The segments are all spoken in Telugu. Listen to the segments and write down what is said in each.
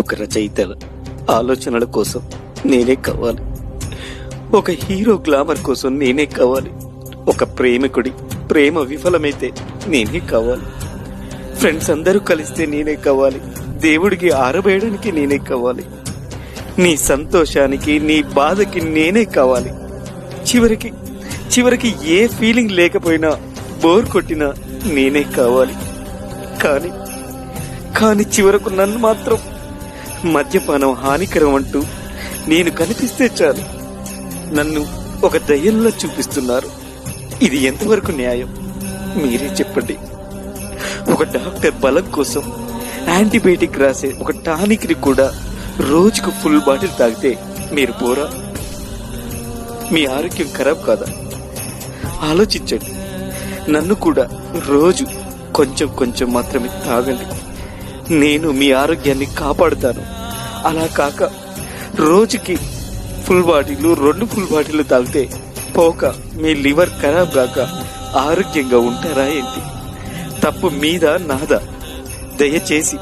ఒక రచయితల ఆలోచనల కోసం నేనే కావాలి. ఒక హీరో గ్లామర్ కోసం నేనే కావాలి. ఒక ప్రేమికుడి ప్రేమ విఫలమైతే నేనే కావాలి. ఫ్రెండ్స్ అందరూ కలిస్తే నేనే కావాలి. దేవుడికి ఆరబేయడానికి నేనే కావాలి. నీ సంతోషానికి నీ బాధకి నేనే కావాలి. చివరికి ఏ ఫీలింగ్ లేకపోయినా బోర్ కొట్టినా నేనే కావాలి. కానీ చివరకు నన్ను మాత్రం మద్యపానం హానికరం అంటూ నేను కనిపిస్తే చాలు నన్ను ఒక దయ్యంలా చూపిస్తున్నారు. ఇది ఎంతవరకు న్యాయం? మీరే చెప్పండి. ఒక డాక్టర్ బలం కోసం యాంటీబయాటిక్ రాసే ఒక టానిక్ ని కూడా రోజుకు ఫుల్ బాటిల్ తాగితే మీరు పోరా? మీ ఆరోగ్యం ఖరాబ్ కాదా? ఆలోచించండి. నన్ను కూడా రోజు కొంచెం కొంచెం మాత్రమే తాగండి. నేను మీ ఆరోగ్యాన్ని కాపాడుతాను. అలా కాక రోజుకి ఫుల్ బాటిల్ 2 ఫుల్ బాటిల్ తాగితే పోక మీ లివర్ ఖరాబ్ కాక ఆరోగ్యంగా ఉంటారా ఏంటి? తప్పు మీద నాదా? దయచేసి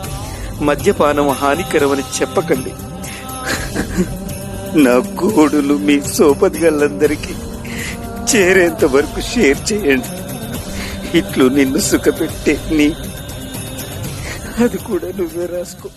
మద్యపానం హానికరమని చెప్పకండి. నా గోడులు మీ సోపతిగలందరికీ చేరేంత వరకు షేర్ చేయండి. ఇట్లు నిన్ను సుఖపెట్టే నీ అది కూడా నువ్వే రాసుకో.